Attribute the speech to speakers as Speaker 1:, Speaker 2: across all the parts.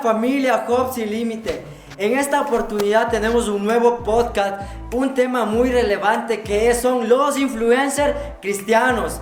Speaker 1: familia Job Sin Límite. En esta oportunidad tenemos un nuevo podcast, un tema muy relevante que son los influencers cristianos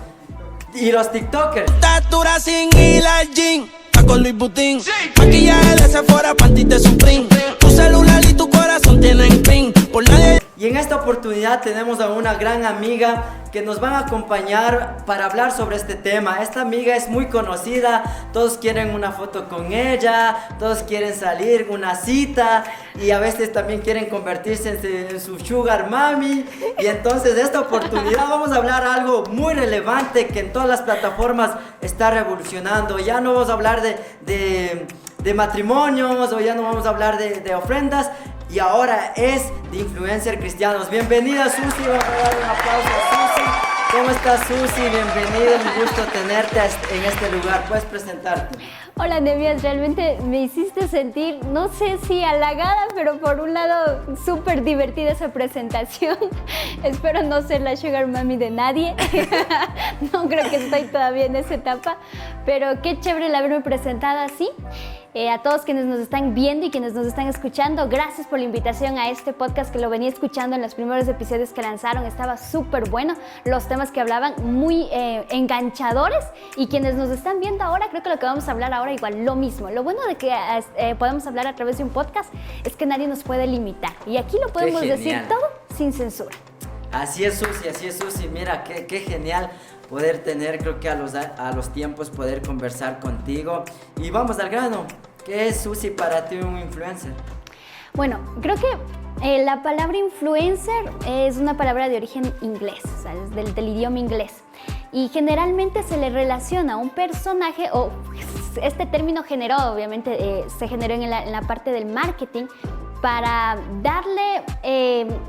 Speaker 1: y los TikTokers.
Speaker 2: Estatura sin ir al gym, con Luis Butín. Maquillaje de Sephora, panty de Supreme. Tu celular y tu corazón tienen pin. Por nadie.
Speaker 1: Y en esta oportunidad tenemos a una gran amiga que nos van a acompañar para hablar sobre este tema. Esta amiga es muy conocida, todos quieren una foto con ella, todos quieren salir, una cita, y a veces también quieren convertirse en su sugar mami. Y entonces esta oportunidad vamos a hablar algo muy relevante que en todas las plataformas está revolucionando. Ya no vamos a hablar de matrimonios, o ya no vamos a hablar de ofrendas, y ahora es de influencer cristianos. Bienvenida, Susi, vamos a dar un aplauso a Susi. ¿Cómo estás, Susi? Bienvenida, un gusto tenerte en este lugar. ¿Puedes presentarte?
Speaker 3: Hola, Nehemías, realmente me hiciste sentir, no sé si halagada, pero por un lado súper divertida esa presentación. Espero no ser la sugar mami de nadie. No creo que estoy todavía en esa etapa, pero qué chévere el haberme presentado así. A todos quienes nos están viendo y quienes nos están escuchando, gracias por la invitación a este podcast, que lo venía escuchando en los primeros episodios que lanzaron. Estaba súper bueno, los temas que hablaban muy enganchadores, y quienes nos están viendo ahora, creo que lo que vamos a hablar ahora igual lo mismo. Lo bueno de que podemos hablar a través de un podcast es que nadie nos puede limitar, y aquí lo podemos decir todo sin censura.
Speaker 1: Así es, Susi, mira, qué genial poder tener, creo que a los tiempos, poder conversar contigo. Y vamos al grano. ¿Qué es, Susi, para ti un influencer?
Speaker 3: Bueno, creo que la palabra influencer es una palabra de origen inglés, o sea, es del idioma inglés. Y generalmente se le relaciona a un personaje, o este término generó, obviamente, se generó en la parte del marketing, para darle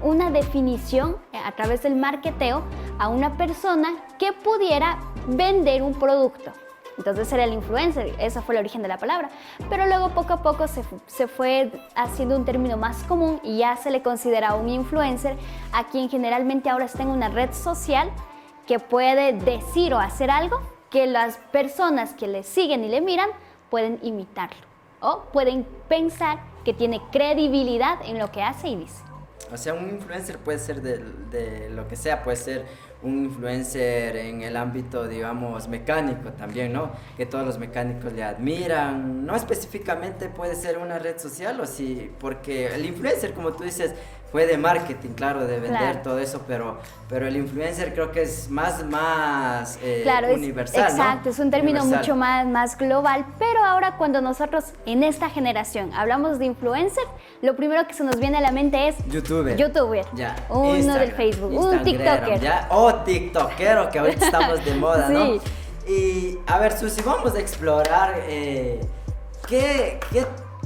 Speaker 3: una definición a través del marketeo a una persona que pudiera vender un producto. Entonces era el influencer, ese fue el origen de la palabra. Pero luego poco a poco se fue haciendo un término más común, y ya se le considera un influencer a quien generalmente ahora está en una red social que puede decir o hacer algo que las personas que le siguen y le miran pueden imitarlo, o pueden pensar que tiene credibilidad en lo que hace y dice.
Speaker 1: O sea, un influencer puede ser de lo que sea, puede ser un influencer en el ámbito, digamos, mecánico también, ¿no? Que todos los mecánicos le admiran. No específicamente puede ser una red social, o sí, porque el influencer, como tú dices, fue de marketing, claro, de vender todo eso, pero el influencer creo que es más
Speaker 3: claro,
Speaker 1: universal,
Speaker 3: exacto,
Speaker 1: ¿no?
Speaker 3: Es un término
Speaker 1: universal,
Speaker 3: mucho más global. Pero ahora, cuando nosotros en esta generación hablamos de influencer, lo primero que se nos viene a la mente es
Speaker 1: YouTuber,
Speaker 3: ya. Uno
Speaker 1: Instagram,
Speaker 3: del Facebook, un TikToker,
Speaker 1: ya, tiktokero, que ahorita estamos de moda,
Speaker 3: sí.
Speaker 1: ¿no? Y a ver, Susi, vamos a explorar qué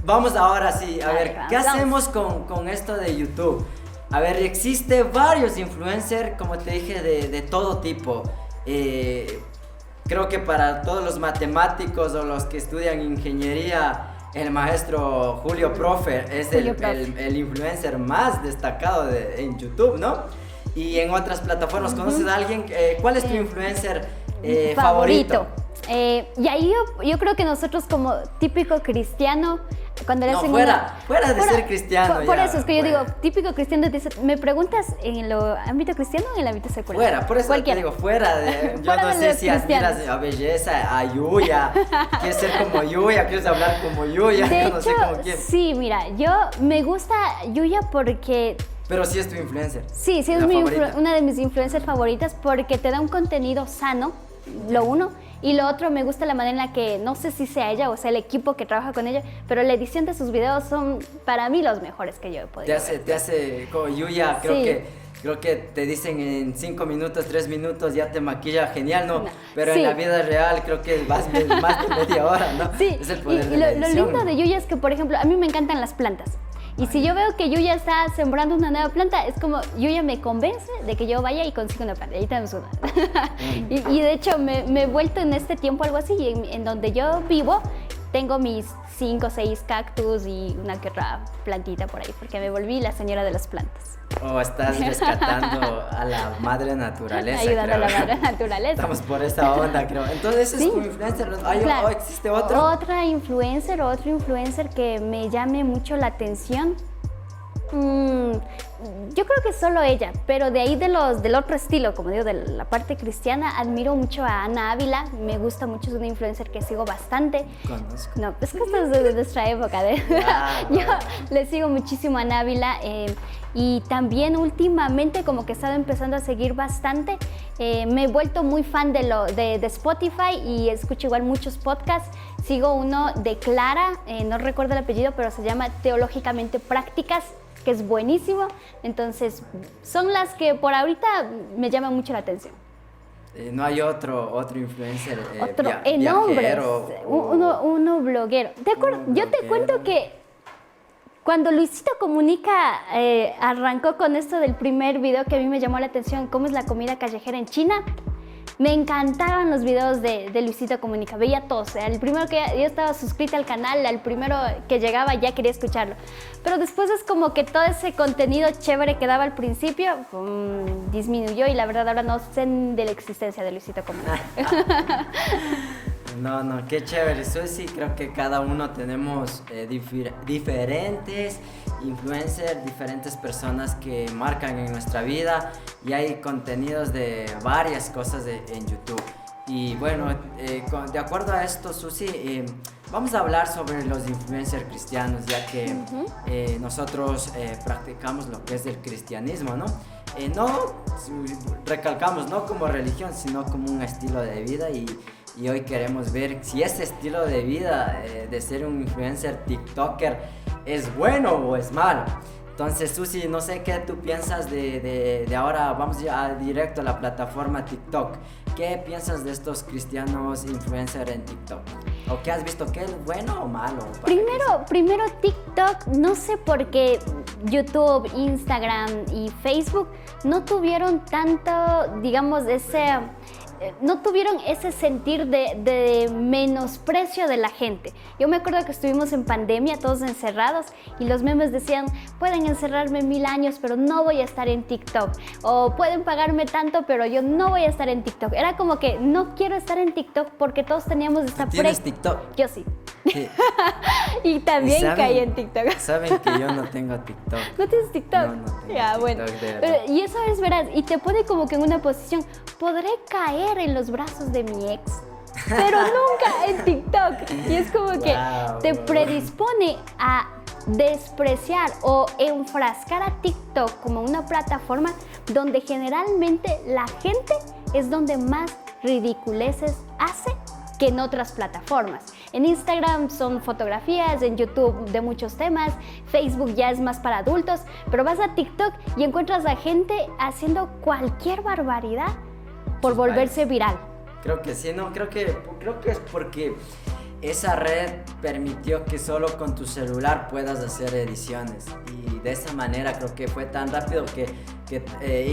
Speaker 1: vamos ahora sí, a ver, ¿qué hacemos con esto de YouTube? A ver, existe varios influencers, como te dije, de todo tipo. Creo que para todos los matemáticos o los que estudian ingeniería, el maestro Julio Profe es el influencer más destacado en YouTube, ¿no? Y en otras plataformas, ¿conoces a alguien? ¿Cuál es tu influencer favorito?
Speaker 3: Y ahí yo creo que nosotros, como típico cristiano, cuando le hacen
Speaker 1: fuera de ser cristiano.
Speaker 3: Por eso es que yo digo, típico cristiano, me preguntas en el ámbito cristiano o en el ámbito secular.
Speaker 1: Por eso te digo, fuera de... Yo no sé si admiras a Belleza, a Yuya, quieres ser como Yuya, quieres hablar como Yuya,
Speaker 3: de
Speaker 1: yo
Speaker 3: hecho,
Speaker 1: no sé como quién.
Speaker 3: Sí, mira, yo me gusta Yuya porque...
Speaker 1: Pero sí es tu influencer.
Speaker 3: Sí, es una de mis influencers favoritas, porque te da un contenido sano, lo uno. Y lo otro, me gusta la manera en la que, no sé si sea ella o sea el equipo que trabaja con ella, pero la edición de sus videos son para mí los mejores que yo he podido ver.
Speaker 1: Te hace como Yuya, creo que te dicen en 5 minutos, 3 minutos ya te maquilla genial, ¿no? Pero en la vida real creo que vas más de media hora, ¿no?
Speaker 3: Sí,
Speaker 1: es el poder
Speaker 3: y
Speaker 1: de la
Speaker 3: lo
Speaker 1: edición,
Speaker 3: lindo de Yuya es que, por ejemplo, a mí me encantan las plantas. Y si yo veo que Yuya está sembrando una nueva planta, es como Yuya me convence de que yo vaya y consiga una planta. Ahí tenemos una. Y de hecho me he vuelto en este tiempo algo así, en donde yo vivo. tengo mis 5 o 6 cactus y una que otra plantita por ahí, porque me volví la señora de las plantas.
Speaker 1: O estás rescatando a la madre naturaleza.
Speaker 3: Ayudando
Speaker 1: creo.
Speaker 3: a la madre naturaleza.
Speaker 1: Estamos por esa onda, creo. Entonces, ¿es tu influencer?
Speaker 3: Claro.
Speaker 1: ¿Existe otro?
Speaker 3: Otro influencer que me llame mucho la atención. Yo creo que solo ella, pero de ahí del otro estilo, como digo, de la parte cristiana, admiro mucho a Ana Ávila, me gusta mucho, es una influencer que sigo bastante.
Speaker 1: Conozco.
Speaker 3: No, es que esto es de nuestra época. Yo le sigo muchísimo a Ana Ávila y también últimamente como que he estado empezando a seguir bastante. Me he vuelto muy fan de Spotify y escucho igual muchos podcasts. Sigo uno de Clara, no recuerdo el apellido, pero se llama Teológicamente Prácticas, que es buenísimo. Entonces, son las que por ahorita me llaman mucho la atención.
Speaker 1: No hay otro influencer
Speaker 3: En hombres,
Speaker 1: viajero,
Speaker 3: uno bloguero. Yo te cuento que cuando Luisito Comunica arrancó con esto del primer video que a mí me llamó la atención, cómo es la comida callejera en China, me encantaban los videos de Luisito Comunica, veía todos. El primero que yo estaba suscrita al canal, al primero que llegaba ya quería escucharlo. Pero después es como que todo ese contenido chévere que daba al principio disminuyó y la verdad ahora no sé de la existencia de Luisito Comunica.
Speaker 1: No, qué chévere. Eso sí, creo que cada uno tenemos diferentes influencers, diferentes personas que marcan en nuestra vida y hay contenidos de varias cosas en YouTube. Y bueno, de acuerdo a esto, Susi, vamos a hablar sobre los influencers cristianos, ya que nosotros practicamos lo que es el cristianismo, ¿no? Recalcamos, no como religión, sino como un estilo de vida y hoy queremos ver si ese estilo de vida de ser un influencer TikToker es bueno o es malo. Entonces, Susi, no sé qué tú piensas de ahora, vamos ya directo a la plataforma TikTok. ¿Qué piensas de estos cristianos influencers en TikTok? ¿O qué has visto? ¿Qué es bueno o malo?
Speaker 3: Primero TikTok, no sé por qué YouTube, Instagram y Facebook no tuvieron tanto, digamos, no tuvieron ese sentir de menosprecio de la gente. Yo me acuerdo que estuvimos en pandemia, todos encerrados, y los memes decían, pueden encerrarme 1000 años, pero no voy a estar en TikTok. O pueden pagarme tanto, pero yo no voy a estar en TikTok. Era como que no quiero estar en TikTok porque todos teníamos esta
Speaker 1: ¿Tienes TikTok?
Speaker 3: Yo sí.
Speaker 1: Sí.
Speaker 3: Y también caí en TikTok.
Speaker 1: Saben que yo no tengo TikTok.
Speaker 3: ¿No tienes TikTok?
Speaker 1: No tengo
Speaker 3: ya,
Speaker 1: TikTok,
Speaker 3: bueno.
Speaker 1: de verdad.
Speaker 3: Y eso es verdad. Y te pone como que en una posición, podré caer en los brazos de mi ex, pero nunca en TikTok. Y es como que te predispone a despreciar o enfrascar a TikTok como una plataforma donde generalmente la gente es donde más ridiculeces hace que en otras plataformas. En Instagram son fotografías, en YouTube de muchos temas, Facebook ya es más para adultos, pero vas a TikTok y encuentras a gente haciendo cualquier barbaridad por volverse viral.
Speaker 1: Creo que sí, no, creo que es porque esa red permitió que solo con tu celular puedas hacer ediciones y de esa manera creo que fue tan rápido que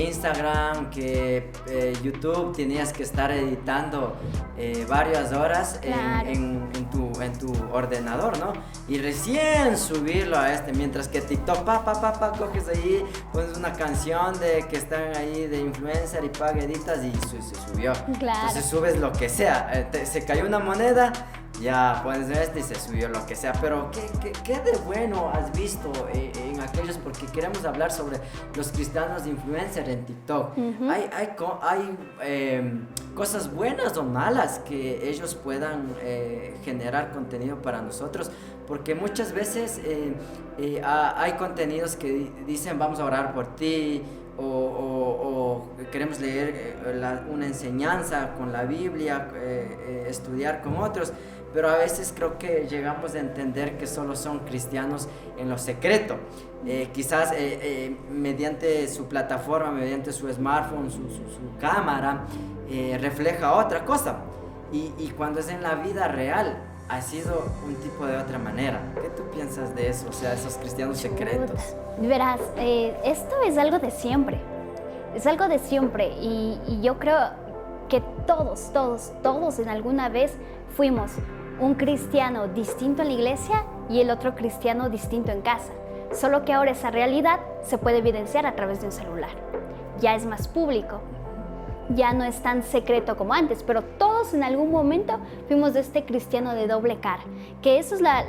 Speaker 1: Instagram, que YouTube tenías que estar editando varias horas en tu ordenador, ¿no? Y recién subirlo a mientras que TikTok, coges ahí, pones una canción que están ahí de influencer y editas y se subió.
Speaker 3: Claro.
Speaker 1: Entonces subes lo que sea, se cayó una moneda, ya pones y se subió lo que sea, pero ¿qué de bueno has visto en aquellos? Porque queremos hablar sobre los cristianos influencers en TikTok.
Speaker 3: Uh-huh.
Speaker 1: Hay cosas buenas o malas que ellos puedan generar contenido para nosotros, porque muchas veces hay contenidos que dicen vamos a orar por ti, o queremos leer una enseñanza con la Biblia, estudiar con otros, pero a veces creo que llegamos a entender que solo son cristianos en lo secreto. Quizás mediante su plataforma, mediante su smartphone, su cámara, refleja otra cosa. Y cuando es en la vida real, ha sido un tipo de otra manera. ¿Qué tú piensas de eso? O sea, esos cristianos secretos.
Speaker 3: Verás, esto es algo de siempre. Es algo de siempre. Y yo creo que todos en alguna vez fuimos un cristiano distinto en la iglesia y el otro cristiano distinto en casa. Solo que ahora esa realidad se puede evidenciar a través de un celular. Ya es más público, ya no es tan secreto como antes, pero todos en algún momento fuimos de este cristiano de doble cara. Que eso es la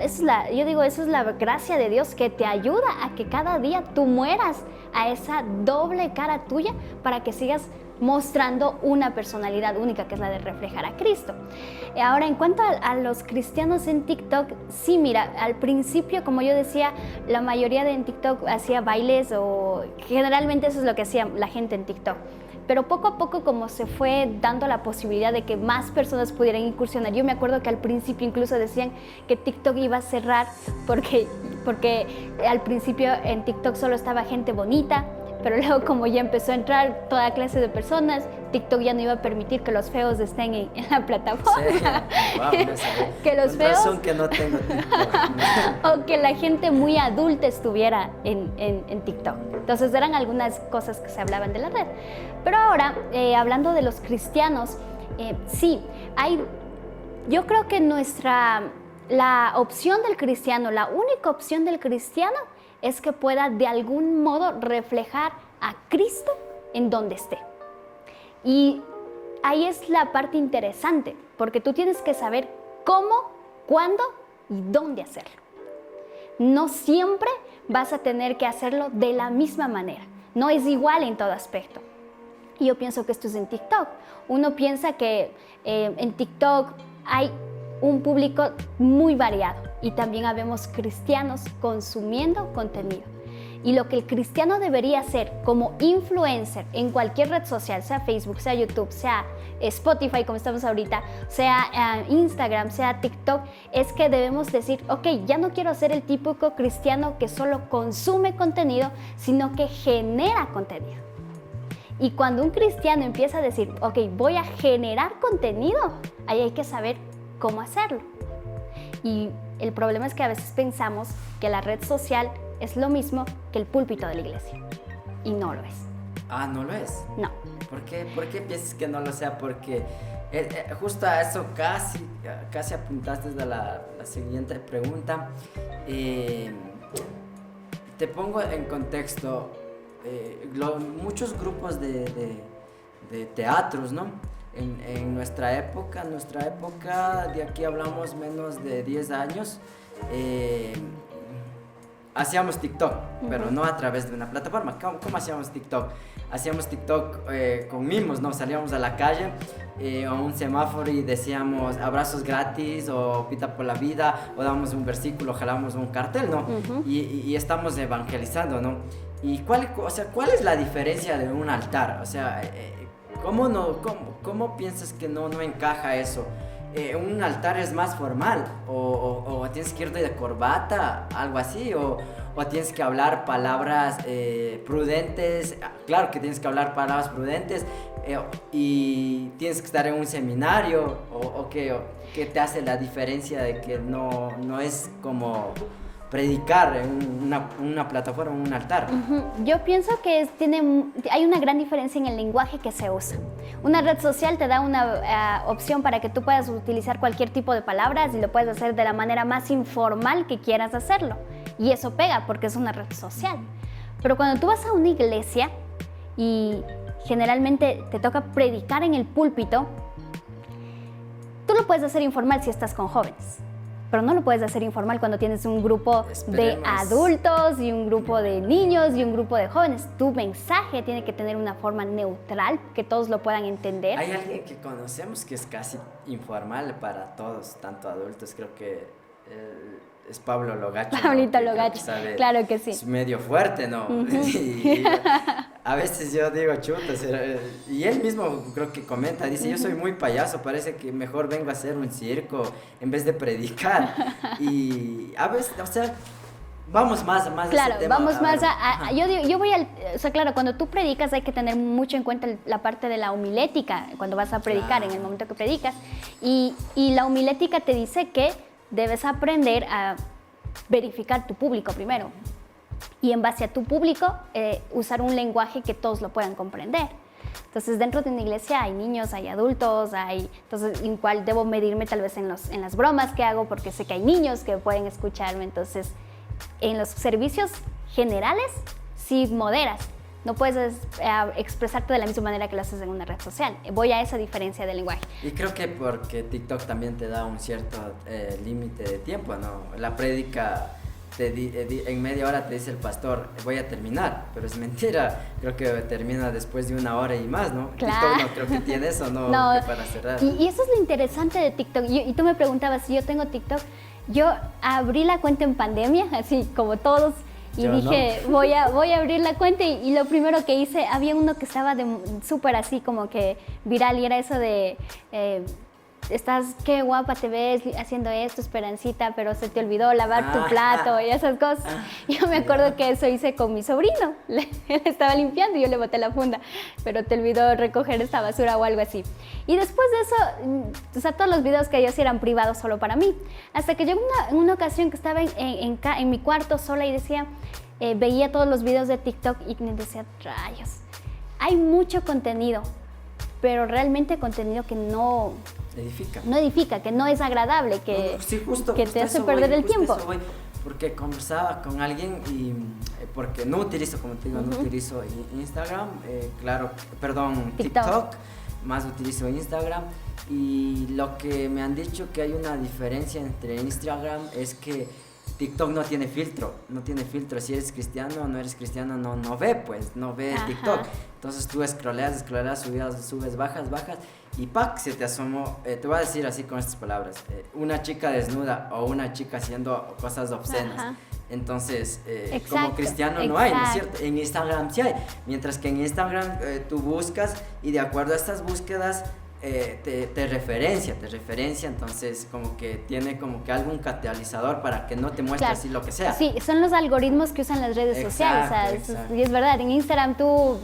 Speaker 3: gracia de Dios, que te ayuda a que cada día tú mueras a esa doble cara tuya para que sigas mostrando una personalidad única, que es la de reflejar a Cristo. Ahora, en cuanto a los cristianos en TikTok, sí, mira, al principio, como yo decía, la mayoría en TikTok hacía bailes, o generalmente eso es lo que hacía la gente en TikTok. Pero poco a poco, como se fue dando la posibilidad de que más personas pudieran incursionar, yo me acuerdo que al principio incluso decían que TikTok iba a cerrar porque al principio en TikTok solo estaba gente bonita, pero luego, como ya empezó a entrar toda clase de personas, TikTok ya no iba a permitir que los feos estén en la plataforma.
Speaker 1: Sí. Wow,
Speaker 3: que los feos...
Speaker 1: razón que no tengo TikTok.
Speaker 3: O que la gente muy adulta estuviera en TikTok. Entonces eran algunas cosas que se hablaban de la red. Pero ahora, hablando de los cristianos, sí, yo creo que la opción del cristiano, la única opción del cristiano, es que pueda de algún modo reflejar a Cristo en donde esté. Y ahí es la parte interesante, porque tú tienes que saber cómo, cuándo y dónde hacerlo. No siempre vas a tener que hacerlo de la misma manera, no es igual en todo aspecto. Y yo pienso que esto es en TikTok. Uno piensa que en TikTok hay un público muy variado y también habemos cristianos consumiendo contenido. Y lo que el cristiano debería hacer como influencer en cualquier red social, sea Facebook, sea YouTube, sea Spotify como estamos ahorita, sea Instagram, sea TikTok, es que debemos decir, ok, ya no quiero ser el típico cristiano que solo consume contenido, sino que genera contenido. Y cuando un cristiano empieza a decir, ok, voy a generar contenido, ahí hay que saber cómo hacerlo. Y el problema es que a veces pensamos que la red social es lo mismo que el púlpito de la iglesia. Y no lo es.
Speaker 1: Ah, ¿no lo es?
Speaker 3: No.
Speaker 1: ¿Por qué piensas que no lo sea? Porque justo a eso casi apuntaste de la siguiente pregunta. Te pongo en contexto. Muchos grupos de teatros, ¿no? En nuestra época, de aquí hablamos menos de 10 años, hacíamos TikTok, pero no a través de una plataforma. ¿Cómo hacíamos TikTok? Hacíamos TikTok con mimos, ¿no? Salíamos a la calle, a un semáforo y decíamos abrazos gratis o pita por la vida, o dábamos un versículo, jalábamos un cartel, ¿no? Y estamos evangelizando, ¿no? ¿Y cuál es la diferencia de un altar? O sea, ¿cómo piensas que no encaja eso? ¿Un altar es más formal? ¿O tienes que ir de corbata? ¿Algo así? ¿O tienes que hablar palabras prudentes? Claro que tienes que hablar palabras prudentes. ¿Y tienes que estar en un seminario? ¿O qué te hace la diferencia de que no es como predicar en una plataforma, en un altar?
Speaker 3: Yo pienso que hay una gran diferencia en el lenguaje que se usa. Una red social te da una opción para que tú puedas utilizar cualquier tipo de palabras y lo puedes hacer de la manera más informal que quieras hacerlo. Y eso pega porque es una red social. Pero cuando tú vas a una iglesia y generalmente te toca predicar en el púlpito, tú lo puedes hacer informal si estás con jóvenes. Pero no lo puedes hacer informal cuando tienes un grupo de adultos y un grupo de niños y un grupo de jóvenes. Tu mensaje tiene que tener una forma neutral, que todos lo puedan entender.
Speaker 1: Hay alguien que conocemos que es casi informal para todos, tanto adultos, creo que es Pablo Logacho.
Speaker 3: Pablito
Speaker 1: ¿no?
Speaker 3: Logacho, claro que sí.
Speaker 1: Es medio fuerte, ¿no? Y a veces yo digo, chuta, y él mismo creo que comenta, dice, yo soy muy payaso, parece que mejor vengo a hacer un circo en vez de predicar. Y a veces, o sea, vamos más
Speaker 3: claro,
Speaker 1: a ese tema.
Speaker 3: Vamos más yo voy o sea, claro, cuando tú predicas hay que tener mucho en cuenta la parte de la homilética, cuando vas a predicar, en el momento que predicas. Y la homilética te dice que debes aprender a verificar tu público primero y en base a tu público usar un lenguaje que todos lo puedan comprender. Entonces, dentro de una iglesia hay niños, hay adultos, entonces, igual debo medirme tal vez en las bromas que hago, porque sé que hay niños que pueden escucharme. Entonces, en los servicios generales, sí moderas. No puedes expresarte de la misma manera que lo haces en una red social. Voy a esa diferencia de lenguaje.
Speaker 1: Y creo que porque TikTok también te da un cierto límite de tiempo, ¿no? La prédica en media hora te dice el pastor, voy a terminar, pero es mentira. Creo que termina después de 1 hora y más, ¿no?
Speaker 3: Claro.
Speaker 1: TikTok no creo que tiene eso, ¿no?
Speaker 3: No.
Speaker 1: Que para cerrar.
Speaker 3: Y eso es lo interesante de TikTok. Y tú me preguntabas si yo tengo TikTok. Yo abrí la cuenta en pandemia, así como todos. Y
Speaker 1: Yo
Speaker 3: dije,
Speaker 1: no.
Speaker 3: voy a abrir la cuenta y lo primero que hice, había uno que estaba súper así como que viral y era eso de, qué guapa te ves haciendo esto, Esperancita, pero se te olvidó lavar tu plato y esas cosas. Yo me acuerdo que eso hice con mi sobrino, él estaba limpiando y yo le boté la funda, pero te olvidó recoger esta basura o algo así. Y después de eso, o sea, todos los videos que yo hacía eran privados solo para mí. Hasta que yo en una ocasión que estaba en mi cuarto sola y decía, veía todos los videos de TikTok y me decía, rayos, hay mucho contenido, pero realmente contenido que no edifica, que no es agradable, que,
Speaker 1: Sí, justo,
Speaker 3: que te hace perder el tiempo.
Speaker 1: Porque conversaba con alguien y porque no utilizo, como te digo, no utilizo Instagram, TikTok, más utilizo Instagram, y lo que me han dicho que hay una diferencia entre Instagram es que TikTok no tiene filtro, si eres cristiano o no eres cristiano no ve TikTok. Entonces tú scrolleas, subes, bajas y ¡pac! Se te asomó, te voy a decir así con estas palabras, una chica desnuda o una chica haciendo cosas obscenas.
Speaker 3: Ajá.
Speaker 1: Entonces,
Speaker 3: Exacto,
Speaker 1: como cristiano no hay, ¿no es
Speaker 3: exacto.
Speaker 1: cierto? En Instagram sí hay, mientras que en Instagram tú buscas y de acuerdo a estas búsquedas te referencia, entonces como que tiene como que algún catalizador para que no te muestre así lo que sea.
Speaker 3: Sí, son los algoritmos que usan las redes sociales, ¿sabes? Y es verdad, en Instagram tú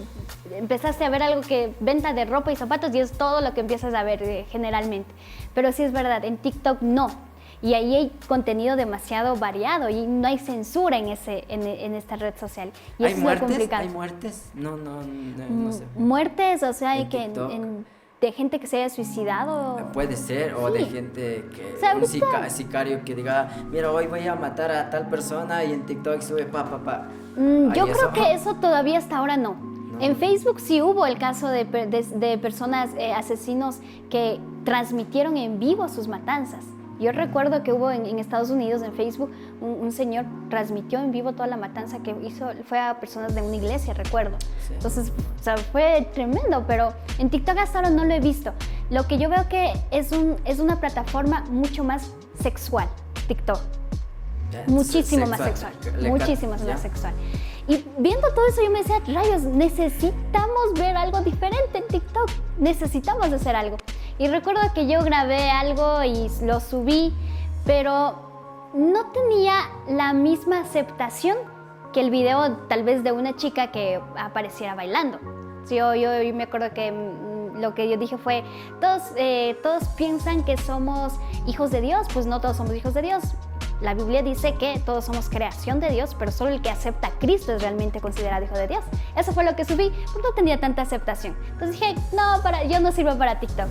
Speaker 3: empezaste a ver algo que venta de ropa y zapatos y es todo lo que empiezas a ver generalmente, pero sí es verdad, en TikTok no. Y ahí hay contenido demasiado variado y no hay censura en esta red social. Y
Speaker 1: ¿Hay
Speaker 3: eso
Speaker 1: muertes?
Speaker 3: es lo complicado.
Speaker 1: ¿Hay muertes? No sé.
Speaker 3: Muertes, o sea,
Speaker 1: En TikTok.
Speaker 3: de gente que se haya suicidado.
Speaker 1: Puede ser, o
Speaker 3: Sí.
Speaker 1: de gente que,
Speaker 3: O sea,
Speaker 1: un sicario que diga, mira, hoy voy a matar a tal persona y en TikTok sube pa.
Speaker 3: Yo
Speaker 1: Ahí
Speaker 3: creo
Speaker 1: eso.
Speaker 3: que eso todavía hasta ahora no. En Facebook sí hubo el caso de personas, asesinos que transmitieron en vivo sus matanzas. Yo recuerdo que hubo en Estados Unidos, en Facebook, un señor transmitió en vivo toda la matanza que hizo, fue a personas de una iglesia, recuerdo.
Speaker 1: Sí.
Speaker 3: Entonces, o sea, fue tremendo, pero en TikTok hasta ahora no lo he visto. Lo que yo veo que es una plataforma mucho más sexual, TikTok. Muchísimo más sexual, muchísimo más sexual. Y viendo todo eso yo me decía, rayos, necesitamos ver algo diferente en TikTok, necesitamos hacer algo. Y recuerdo que yo grabé algo y lo subí, pero no tenía la misma aceptación que el video tal vez de una chica que apareciera bailando. Yo me acuerdo que lo que yo dije fue, todos piensan que somos hijos de Dios, pues no todos somos hijos de Dios. La Biblia dice que todos somos creación de Dios, pero solo el que acepta a Cristo es realmente considerado hijo de Dios. Eso fue lo que subí, porque no tenía tanta aceptación. Entonces dije, yo no sirvo para TikTok.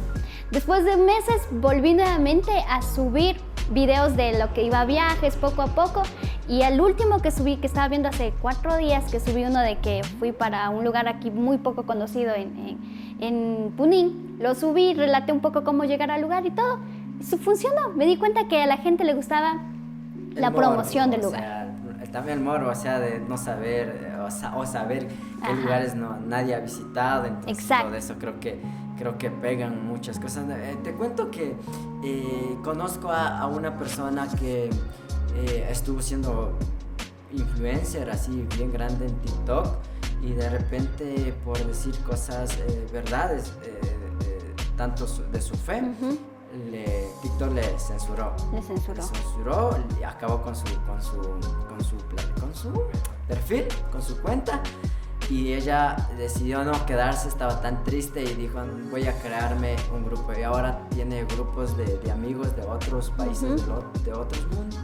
Speaker 3: Después de meses volví nuevamente a subir videos de lo que iba a viajes poco a poco, y el último que subí, que estaba viendo hace 4 días, que subí uno de que fui para un lugar aquí muy poco conocido en Punín, lo subí, relaté un poco cómo llegar al lugar y todo. Eso funcionó, me di cuenta que a la gente le gustaba la promoción del lugar.
Speaker 1: Sea, también el morbo, o sea, de no saber o saber qué lugares nadie ha visitado, entonces
Speaker 3: Exacto.
Speaker 1: todo eso creo que pegan muchas cosas. Te cuento que conozco a una persona que estuvo siendo influencer así bien grande en TikTok y de repente por decir cosas, verdades, tanto de su fe, TikTok le censuró y acabó con su perfil, con su cuenta, y ella decidió no quedarse, estaba tan triste y dijo, voy a crearme un grupo, y ahora tiene grupos de amigos de otros países,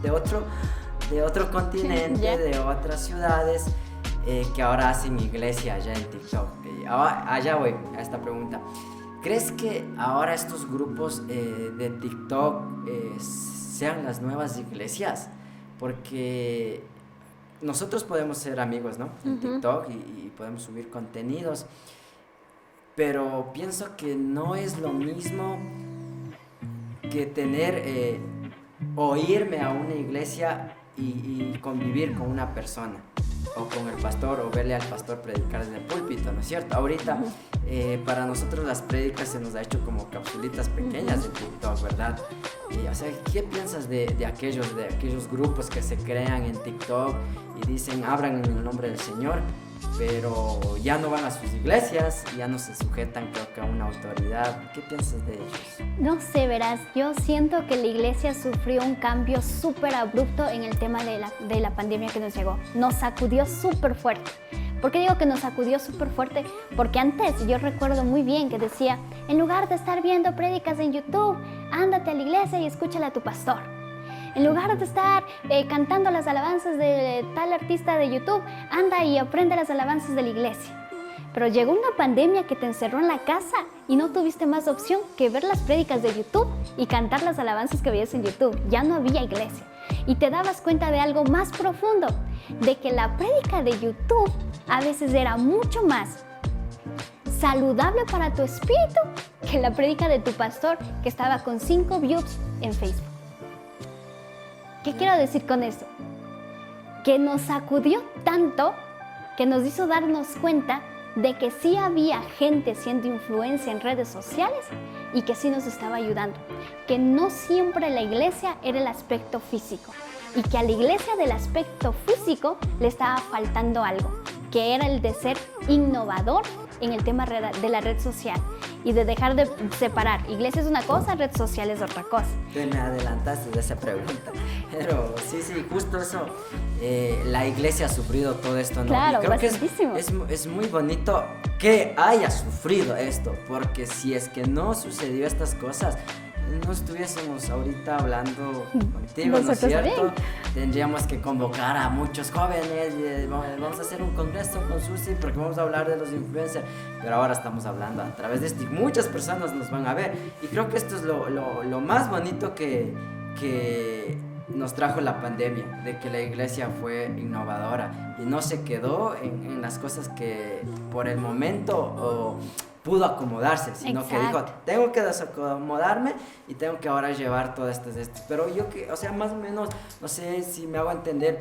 Speaker 1: de otro continente, de otras ciudades, que ahora hacen iglesia allá en TikTok. Allá voy a esta pregunta. ¿Crees que ahora estos grupos de TikTok sean las nuevas iglesias? Porque nosotros podemos ser amigos, ¿no? En TikTok y podemos subir contenidos, pero pienso que no es lo mismo que tener o irme a una iglesia y convivir con una persona o con el pastor o verle al pastor predicar desde el púlpito, ¿no es cierto? Ahorita para nosotros las prédicas se nos ha hecho como capsulitas pequeñas en TikTok, ¿verdad? O sea, ¿qué piensas de aquellos grupos que se crean en TikTok y dicen abran en el nombre del Señor, pero ya no van a sus iglesias, ya no se sujetan, creo que, a una autoridad? ¿Qué piensas de ellos?
Speaker 3: No sé, verás, yo siento que la iglesia sufrió un cambio súper abrupto en el tema de la pandemia que nos llegó. Nos sacudió súper fuerte. ¿Por qué digo que nos sacudió súper fuerte? Porque antes yo recuerdo muy bien que decía, en lugar de estar viendo prédicas en YouTube, ándate a la iglesia y escúchale a tu pastor. En lugar de estar cantando las alabanzas de tal artista de YouTube, anda y aprende las alabanzas de la iglesia. Pero llegó una pandemia que te encerró en la casa y no tuviste más opción que ver las prédicas de YouTube y cantar las alabanzas que veías en YouTube. Ya no había iglesia. Y te dabas cuenta de algo más profundo, de que la prédica de YouTube a veces era mucho más saludable para tu espíritu que la prédica de tu pastor que estaba con 5 views en Facebook. ¿Qué quiero decir con esto? Que nos sacudió tanto que nos hizo darnos cuenta de que sí había gente siendo influencia en redes sociales y que sí nos estaba ayudando. Que no siempre la iglesia era el aspecto físico y que a la iglesia del aspecto físico le estaba faltando algo, que era el de ser innovador en el tema de la red social y de dejar de separar. Iglesia es una cosa, red social es otra cosa.
Speaker 1: Te me adelantaste de esa pregunta, pero sí, justo eso. La iglesia ha sufrido todo esto, ¿no?
Speaker 3: Claro,
Speaker 1: y creo que
Speaker 3: bastantísimo.
Speaker 1: es muy bonito que haya sufrido esto, porque si es que no sucedió estas cosas, no estuviésemos ahorita hablando contigo, ¿no es cierto?
Speaker 3: Bien.
Speaker 1: Tendríamos que convocar a muchos jóvenes, vamos a hacer un congreso con Susi porque vamos a hablar de los influencers, pero ahora estamos hablando a través de esto y muchas personas nos van a ver, y creo que esto es lo más bonito que nos trajo la pandemia, de que la iglesia fue innovadora y no se quedó en las cosas que por el momento pudo acomodarse, sino
Speaker 3: Exacto.
Speaker 1: que dijo, tengo que desacomodarme y tengo que ahora llevar todas estas. Pero yo que, o sea, más o menos, no sé si me hago entender,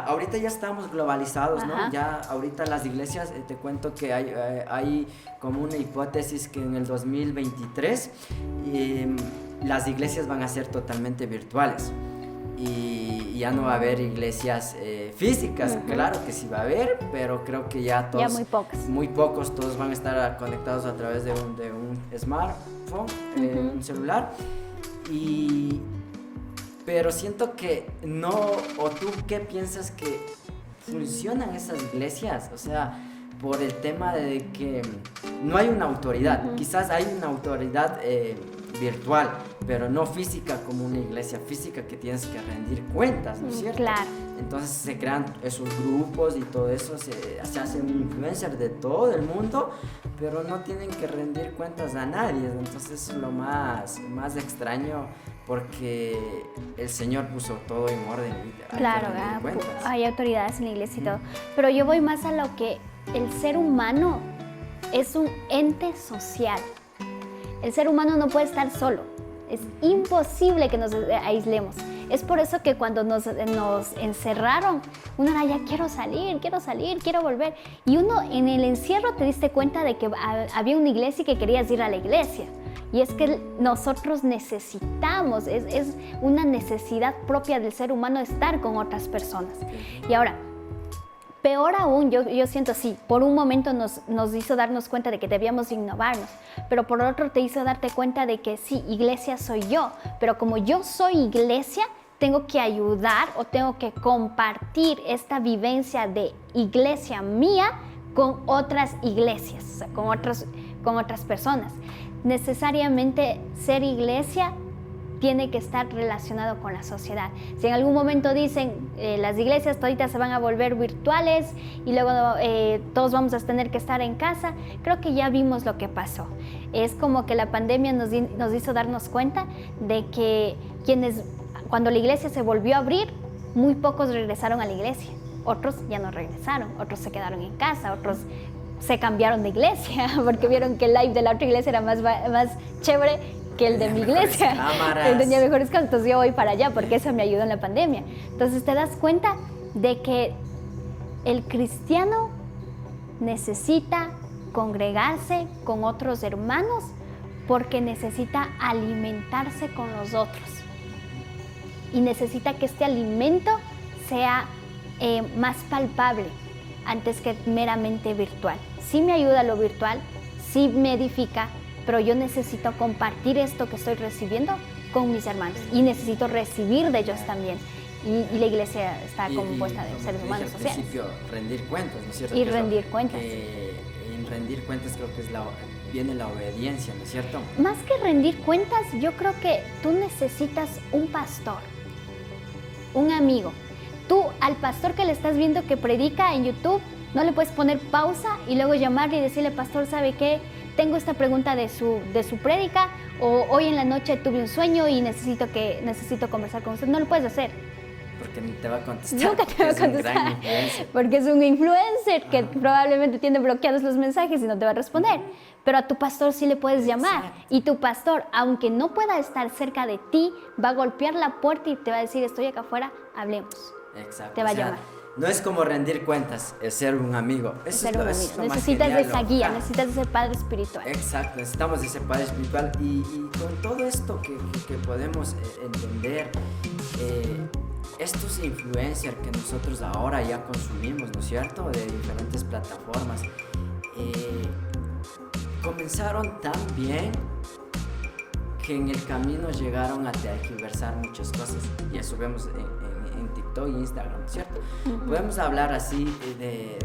Speaker 1: ahorita ya estamos globalizados, ¿no?
Speaker 3: Ajá.
Speaker 1: Ya ahorita las iglesias, te cuento que hay como una hipótesis que en el 2023 las iglesias van a ser totalmente virtuales. Y ya no va a haber iglesias físicas, claro que sí va a haber, pero creo que ya todos...
Speaker 3: Ya muy pocos.
Speaker 1: Todos van a estar conectados a través de un smartphone, un celular, pero siento que no, o tú qué piensas que funcionan esas iglesias, o sea, por el tema de que no hay una autoridad, quizás hay una autoridad virtual, pero no física como una iglesia física que tienes que rendir cuentas, ¿no es cierto?
Speaker 3: Claro.
Speaker 1: Entonces se crean esos grupos y todo eso, se hacen influencers de todo el mundo, pero no tienen que rendir cuentas a nadie. Entonces es lo más extraño, porque el Señor puso todo en orden.
Speaker 3: Claro, hay autoridades en la iglesia y todo, pero yo voy más a lo que el ser humano es un ente social. El ser humano no puede estar solo. Es imposible que nos aislemos. Es por eso que cuando nos encerraron, uno era ya quiero salir, quiero volver. Y uno en el encierro te diste cuenta de que había una iglesia y que querías ir a la iglesia. Y es que nosotros necesitamos, es una necesidad propia del ser humano estar con otras personas. Y ahora, peor aún, yo siento sí, por un momento nos hizo darnos cuenta de que debíamos innovarnos, pero por otro te hizo darte cuenta de que sí, iglesia soy yo, pero como yo soy iglesia, tengo que ayudar o tengo que compartir esta vivencia de iglesia mía con otras iglesias, o sea, con otras personas. Necesariamente ser iglesia tiene que estar relacionado con la sociedad. Si en algún momento dicen las iglesias toditas se van a volver virtuales y luego todos vamos a tener que estar en casa, creo que ya vimos lo que pasó. Es como que la pandemia nos hizo darnos cuenta de que cuando la iglesia se volvió a abrir, muy pocos regresaron a la iglesia, otros ya no regresaron, otros se quedaron en casa, otros se cambiaron de iglesia porque vieron que el live de la otra iglesia era más chévere que el de mi iglesia. Tenía mejores cámaras, entonces yo voy para allá porque eso me ayudó en la pandemia. Entonces te das cuenta de que el cristiano necesita congregarse con otros hermanos porque necesita alimentarse con los otros y necesita que este alimento sea más palpable antes que meramente virtual. Sí me ayuda lo virtual, sí me edifica, pero yo necesito compartir esto que estoy recibiendo con mis hermanos y necesito recibir de ellos también. Y la iglesia está compuesta de seres humanos sociales.
Speaker 1: Al principio, rendir cuentas, ¿no es cierto?
Speaker 3: Y rendir cuentas.
Speaker 1: En rendir cuentas creo que viene la obediencia, ¿no es cierto?
Speaker 3: Más que rendir cuentas, yo creo que tú necesitas un pastor, un amigo. Tú al pastor que le estás viendo que predica en YouTube, no le puedes poner pausa y luego llamarle y decirle, pastor, ¿sabe qué? Tengo esta pregunta de su prédica, o hoy en la noche tuve un sueño y necesito conversar con usted. No lo puedes hacer.
Speaker 1: Porque no te va a contestar.
Speaker 3: Nunca te va a contestar. Porque es un influencer que probablemente tiene bloqueados los mensajes y no te va a responder. Pero a tu pastor sí le puedes llamar.
Speaker 1: Exacto.
Speaker 3: Y tu pastor, aunque no pueda estar cerca de ti, va a golpear la puerta y te va a decir, estoy acá afuera, hablemos.
Speaker 1: Exacto.
Speaker 3: Te va a llamar.
Speaker 1: No es como rendir cuentas, es ser un amigo.
Speaker 3: Necesitas de esa guía, necesitas de ese padre espiritual.
Speaker 1: Exacto, necesitamos de ese padre espiritual. Y con todo esto que podemos entender, estos influencers que nosotros ahora ya consumimos, ¿no es cierto?, de diferentes plataformas, comenzaron tan bien que en el camino llegaron a tergiversar muchas cosas. Y eso vemos en TikTok e Instagram, ¿cierto? Podemos hablar así de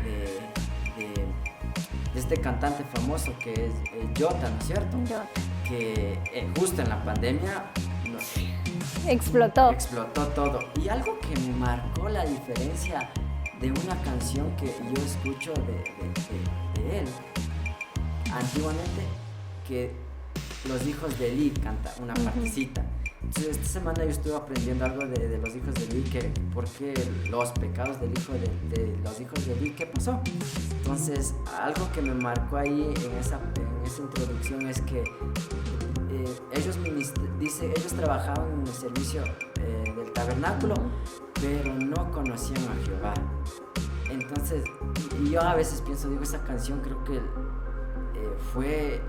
Speaker 1: este cantante famoso que es Jota, ¿no es cierto?
Speaker 3: Jota.
Speaker 1: Que justo en la pandemia
Speaker 3: explotó
Speaker 1: todo. Y algo que me marcó la diferencia de una canción que yo escucho de él antiguamente, que los hijos de Eli canta una partecita. Entonces esta semana yo estuve aprendiendo algo de los hijos de Eli, que por qué los pecados de los hijos de Eli, ¿qué pasó? Entonces algo que me marcó ahí en esa introducción es que ellos trabajaban en el servicio del tabernáculo, pero no conocían a Jehová. Entonces yo a veces pienso, esa canción creo que fue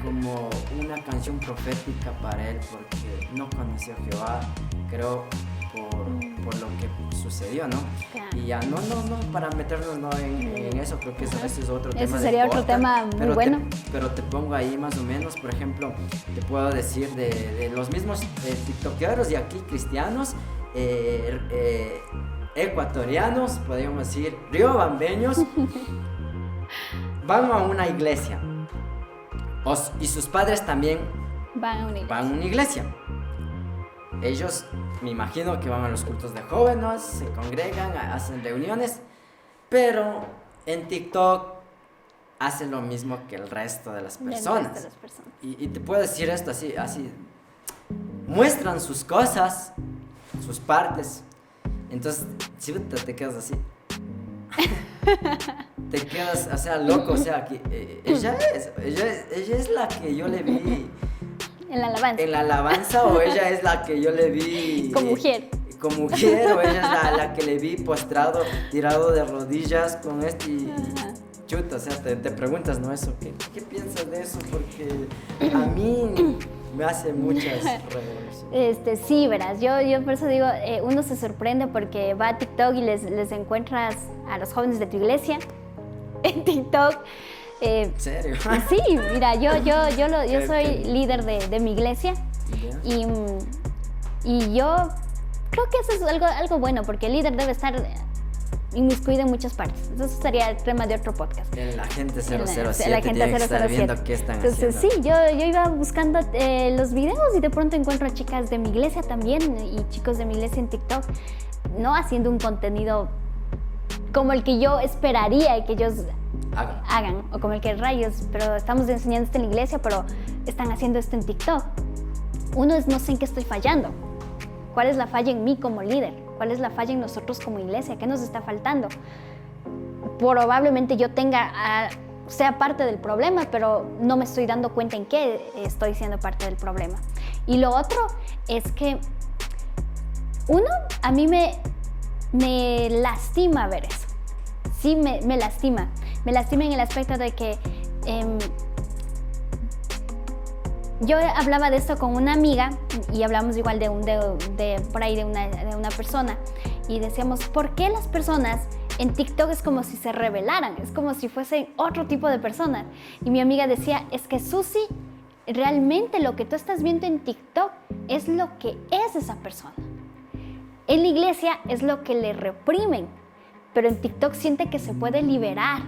Speaker 1: como una canción profética para él, porque no conoció a Jehová, creo, por lo que sucedió, ¿no?
Speaker 3: Claro.
Speaker 1: Y ya, no, para meternos en eso, creo que eso es otro tema.
Speaker 3: Ese sería otro tema muy bueno.
Speaker 1: Pero te pongo ahí más o menos, por ejemplo, te puedo decir de los mismos tiktokeros y aquí cristianos, ecuatorianos, podríamos decir, riobambeños, van a una iglesia. Y sus padres también van a una iglesia. Ellos, me imagino que van a los cultos de jóvenes, se congregan, hacen reuniones, pero en TikTok hacen lo mismo que el resto de las personas. Y te puedo decir esto así, muestran sus cosas, sus partes. Entonces, si te quedas así, te quedas, loco, que ella es la que yo le vi
Speaker 3: en la alabanza,
Speaker 1: o ella es la que yo le vi
Speaker 3: con mujer,
Speaker 1: o ella es la que le vi postrado, tirado de rodillas con y chuta, te preguntas, ¿no? Eso, ¿qué piensas de eso? Porque a mí me hace muchas revoluciones.
Speaker 3: Sí, verás, yo por eso digo, uno se sorprende porque va a TikTok y les encuentras a los jóvenes de tu iglesia en TikTok.
Speaker 1: ¿En serio?
Speaker 3: Sí, mira, yo soy líder de mi iglesia.
Speaker 1: Yeah.
Speaker 3: Y yo creo que eso es algo bueno, porque el líder debe estar inmiscuida en muchas partes. Eso sería el tema de otro podcast.
Speaker 1: El agente 007
Speaker 3: El agente
Speaker 1: tiene que estar
Speaker 3: 007.
Speaker 1: viendo qué están
Speaker 3: Entonces,
Speaker 1: haciendo.
Speaker 3: sí, yo iba buscando los videos y de pronto encuentro a chicas de mi iglesia también y chicos de mi iglesia en TikTok, no haciendo un contenido como el que yo esperaría que ellos hagan, o como el que rayos, pero estamos enseñando esto en la iglesia, pero están haciendo esto en TikTok. Uno es, no sé en qué estoy fallando. ¿Cuál es la falla en mí como líder? ¿Cuál es la falla en nosotros como iglesia? ¿Qué nos está faltando? Probablemente yo sea parte del problema, pero no me estoy dando cuenta en qué estoy siendo parte del problema. Y lo otro es que, a mí me lastima ver eso. Sí, me lastima. Me lastima en el aspecto de que yo hablaba de esto con una amiga y hablamos igual de una persona y decíamos, ¿por qué las personas en TikTok es como si se rebelaran? Es como si fuesen otro tipo de personas. Y mi amiga decía, es que Susi, realmente lo que tú estás viendo en TikTok es lo que es esa persona. En la iglesia es lo que le reprimen, pero en TikTok siente que se puede liberar.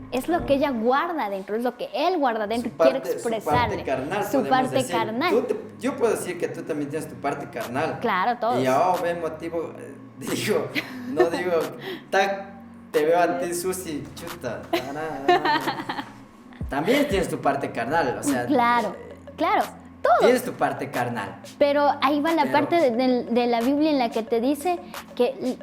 Speaker 3: Es lo que ella guarda dentro, es lo que él guarda dentro y quiere expresarle.
Speaker 1: Su parte carnal.
Speaker 3: Carnal.
Speaker 1: Yo puedo decir que tú también tienes tu parte carnal.
Speaker 3: Claro, todos.
Speaker 1: Y yo ve motivo, te veo a ti, Susi, chuta. También tienes tu parte carnal, o sea.
Speaker 3: Claro. Todo.
Speaker 1: Tienes tu parte carnal.
Speaker 3: Pero ahí va la parte de la Biblia en la que te dice que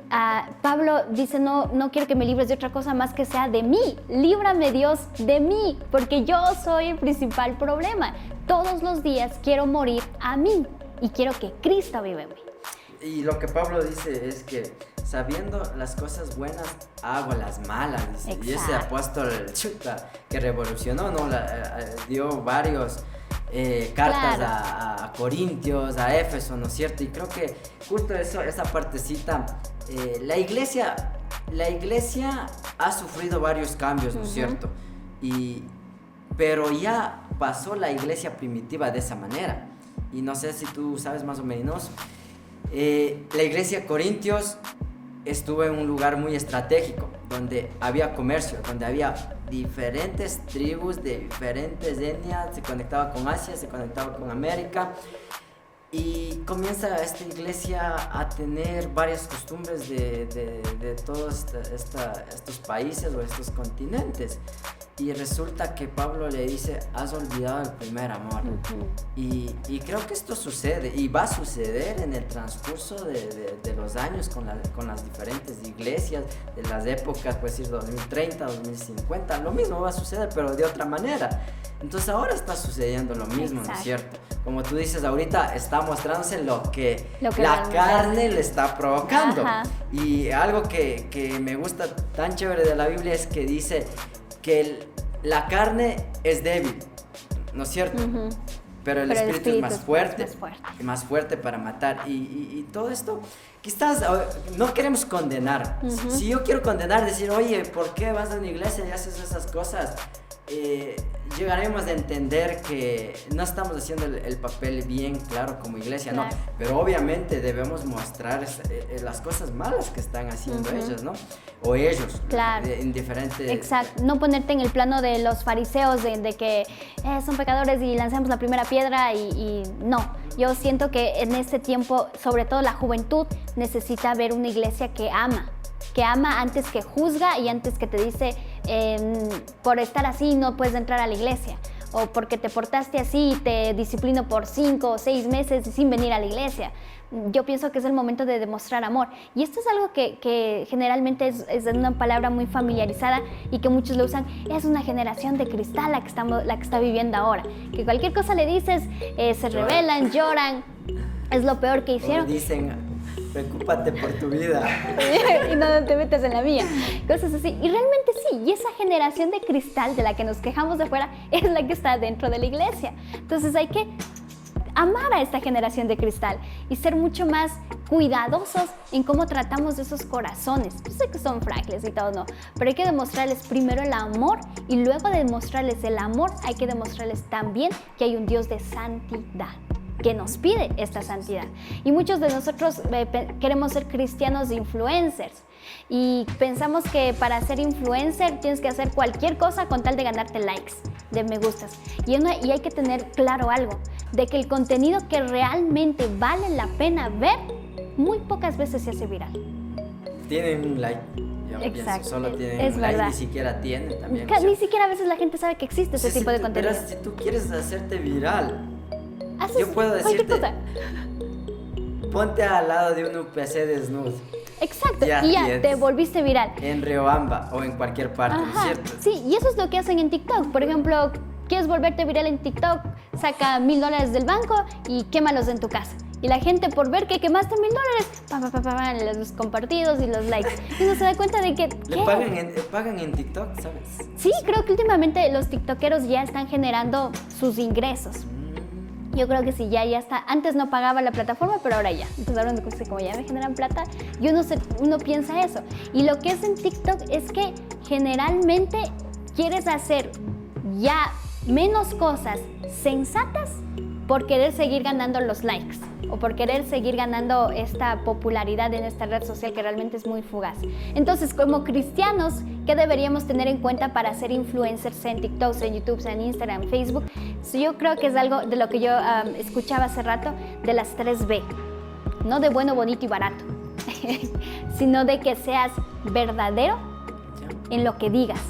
Speaker 3: Pablo dice, no quiero que me libres de otra cosa más que sea de mí. Líbrame, Dios, de mí, porque yo soy el principal problema. Todos los días quiero morir a mí y quiero que Cristo vive en mí.
Speaker 1: Y lo que Pablo dice es que sabiendo las cosas buenas, hago las malas. Dice.
Speaker 3: Exacto.
Speaker 1: Y ese apóstol que revolucionó, ¿no? Dio varios cartas
Speaker 3: claro.
Speaker 1: a Corintios, a Éfeso, ¿no es cierto? Y creo que justo esa partecita, la iglesia ha sufrido varios cambios, ¿no es cierto? Pero ya pasó la iglesia primitiva de esa manera. Y no sé si tú sabes más o menos, la iglesia Corintios estuvo en un lugar muy estratégico, donde había comercio, donde había diferentes tribus de diferentes etnias, se conectaba con Asia, se conectaba con América, y comienza esta iglesia a tener varias costumbres de todos estos países o estos continentes. Y resulta que Pablo le dice, has olvidado el primer amor. Y creo que esto sucede y va a suceder en el transcurso de los años con las diferentes iglesias, de las épocas, puede decir 2030, 2050, lo mismo va a suceder, pero de otra manera. Entonces ahora está sucediendo lo mismo, ¿no es cierto? Como tú dices ahorita, está mostrándose lo que la carne le está provocando.
Speaker 3: Ajá.
Speaker 1: Y algo que me gusta tan chévere de la Biblia es que dice que la carne es débil, ¿no es cierto? Pero el espíritu es más fuerte. Más fuerte para matar. Y todo esto, quizás no queremos condenar. Si yo quiero condenar, decir, oye, ¿por qué vas a una iglesia y haces esas cosas? Llegaremos a entender que no estamos haciendo el papel bien claro como iglesia, claro. ¿No? Pero obviamente debemos mostrar las cosas malas que están haciendo ellos, ¿no? O ellos,
Speaker 3: claro.
Speaker 1: En diferentes...
Speaker 3: Exacto, no ponerte en el plano de los fariseos de que son pecadores y lancemos la primera piedra y no. Yo siento que en este tiempo, sobre todo la juventud, necesita ver una iglesia que ama antes que juzga y antes que te dice por estar así no puedes entrar a la iglesia, o porque te portaste así te disciplino por 5 o 6 meses sin venir a la iglesia. Yo pienso que es el momento de demostrar amor, y esto es algo que generalmente es una palabra muy familiarizada y que muchos lo usan. Es una generación de cristal la que está viviendo ahora, que cualquier cosa le dices, se rebelan, lloran, es lo peor que hicieron.
Speaker 1: Dicen, preocúpate por tu vida
Speaker 3: y no te metas en la mía, cosas así. Y realmente sí, y esa generación de cristal de la que nos quejamos de afuera es la que está dentro de la iglesia. Entonces hay que amar a esta generación de cristal y ser mucho más cuidadosos en cómo tratamos de esos corazones. Yo sé que son frágiles y todo, no, pero hay que demostrarles primero el amor, y luego de demostrarles el amor hay que demostrarles también que hay un Dios de santidad que nos pide esta santidad. Y muchos de nosotros queremos ser cristianos influencers. Y pensamos que para ser influencer tienes que hacer cualquier cosa con tal de ganarte likes, de me gustas. Y hay que tener claro algo, de que el contenido que realmente vale la pena ver, muy pocas veces se hace viral.
Speaker 1: Tienen un like. Yo
Speaker 3: Exacto,
Speaker 1: pienso, solo tienen
Speaker 3: es
Speaker 1: un like,
Speaker 3: verdad.
Speaker 1: ni siquiera tienen también.
Speaker 3: Ni siquiera a veces la gente sabe que existe ese tipo de contenido.
Speaker 1: Pero si tú quieres hacerte viral,
Speaker 3: Haces
Speaker 1: yo puedo
Speaker 3: cualquier
Speaker 1: decirte,
Speaker 3: cosa.
Speaker 1: ponte al lado de un UPC desnudo.
Speaker 3: Exacto,
Speaker 1: Ya
Speaker 3: y ya
Speaker 1: tienes.
Speaker 3: te volviste viral.
Speaker 1: En Riobamba o en cualquier parte, ¿no es
Speaker 3: Ajá,
Speaker 1: cierto?
Speaker 3: sí, y eso es lo que hacen en TikTok. Por ejemplo, quieres volverte viral en TikTok, saca $1000 del banco y quémalos en tu casa. Y la gente, por ver que quemaste $1000, los compartidos y los likes. Y uno se da cuenta de que,
Speaker 1: Le pagan en TikTok, ¿sabes?
Speaker 3: sí, creo que últimamente los tiktokeros ya están generando sus ingresos. Yo creo que sí, ya está. Antes no pagaba la plataforma, pero ahora ya. Entonces ahora como ya me generan plata, y uno piensa eso. Y lo que es en TikTok es que generalmente quieres hacer ya menos cosas sensatas por querer seguir ganando los likes o por querer seguir ganando esta popularidad en esta red social que realmente es muy fugaz. Entonces, como cristianos, ¿qué deberíamos tener en cuenta para ser influencers en TikTok, en YouTube, en Instagram, Facebook? Yo creo que es algo de lo que yo escuchaba hace rato, de las 3B. No de bueno, bonito y barato, sino de que seas verdadero en lo que digas.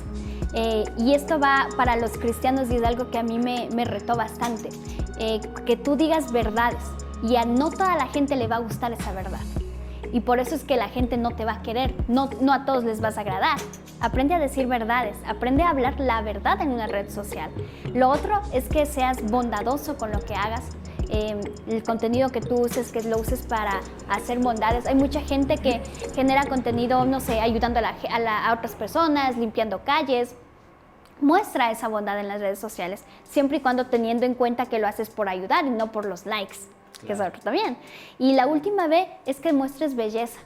Speaker 3: Y esto va para los cristianos y es algo que a mí me retó bastante. Que tú digas verdades y a no toda la gente le va a gustar esa verdad. Y por eso es que la gente no te va a querer, no a todos les vas a agradar. Aprende a decir verdades, aprende a hablar la verdad en una red social. Lo otro es que seas bondadoso con lo que hagas. El contenido que tú uses, que lo uses para hacer bondades. Hay mucha gente que genera contenido, no sé, ayudando a otras personas, limpiando calles. Muestra esa bondad en las redes sociales, siempre y cuando teniendo en cuenta que lo haces por ayudar y no por los likes, que es otro también. Y la última B es que muestres belleza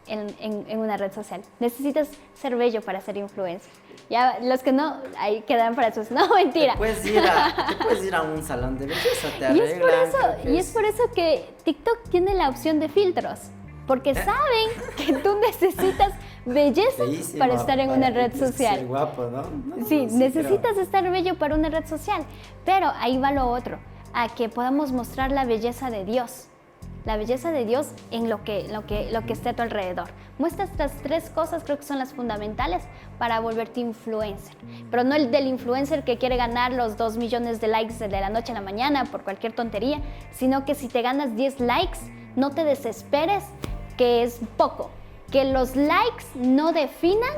Speaker 3: en una red social. Necesitas ser bello para ser influencer. Ya los que no, ahí quedan para sus... No, mentira.
Speaker 1: Te puedes ir a un salón de belleza, te arreglan.
Speaker 3: Y es por eso que TikTok tiene la opción de filtros, porque saben que tú necesitas belleza para estar en una red social.
Speaker 1: Ser guapo, ¿no?
Speaker 3: Sí, necesitas estar bello para una red social, pero ahí va lo otro, a que podamos mostrar la belleza de Dios. La belleza de Dios en lo que esté a tu alrededor. Muestra estas 3 cosas, creo que son las fundamentales para volverte influencer. Pero no el del influencer que quiere ganar los 2 millones de likes de la noche a la mañana por cualquier tontería, sino que si te ganas 10 likes, no te desesperes, que es poco. Que los likes no definan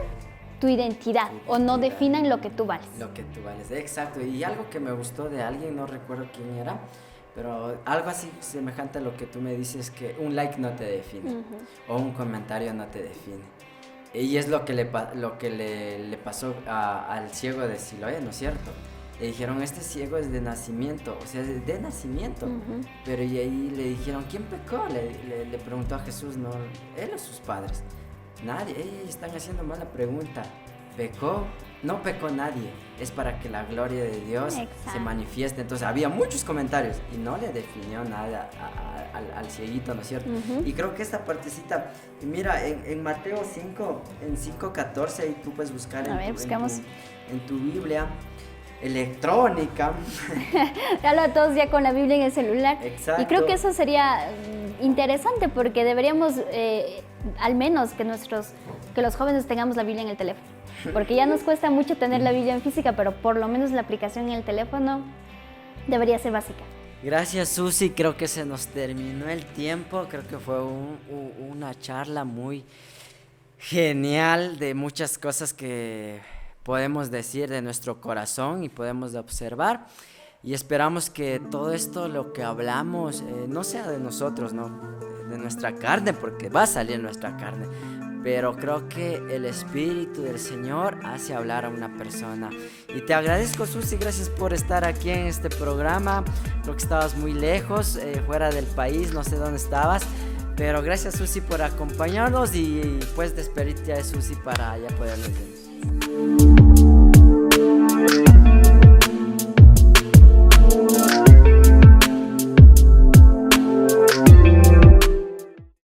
Speaker 3: tu identidad o no definan lo que tú vales.
Speaker 1: Lo que tú vales, exacto. Y algo que me gustó de alguien, no recuerdo quién era, pero algo así semejante a lo que tú me dices, que un like no te define, o un comentario no te define. Y es lo que le pasó al ciego de Siloé, ¿no es cierto? Le dijeron, este ciego es de nacimiento, o sea, es de nacimiento. Pero y ahí le dijeron, ¿quién pecó? Le preguntó a Jesús, no, él o sus padres. Nadie, están haciendo mala pregunta. ¿Pecó? No pecó nadie, es para que la gloria de Dios se manifieste. Entonces había muchos comentarios y no le definió nada al cieguito, ¿no es cierto? Y creo que esta partecita, mira, en Mateo 5, en 5:14, ahí tú puedes buscar en tu Biblia electrónica.
Speaker 3: Habla todos ya con la Biblia en el celular.
Speaker 1: Exacto.
Speaker 3: Y creo que eso sería interesante porque deberíamos, al menos que los jóvenes tengamos la Biblia en el teléfono. Porque ya nos cuesta mucho tener la Biblia en física, pero por lo menos la aplicación en el teléfono debería ser básica.
Speaker 1: Gracias, Susi. Creo que se nos terminó el tiempo. Creo que fue una charla muy genial de muchas cosas que podemos decir de nuestro corazón y podemos observar. Y esperamos que todo esto, lo que hablamos, no sea de nosotros, ¿no? De nuestra carne, porque va a salir nuestra carne. Pero creo que el Espíritu del Señor hace hablar a una persona. Y te agradezco, Susi, gracias por estar aquí en este programa. Creo que estabas muy lejos, fuera del país, no sé dónde estabas. Pero gracias, Susi, por acompañarnos y puedes despedirte a Susi para ya poderlo entender.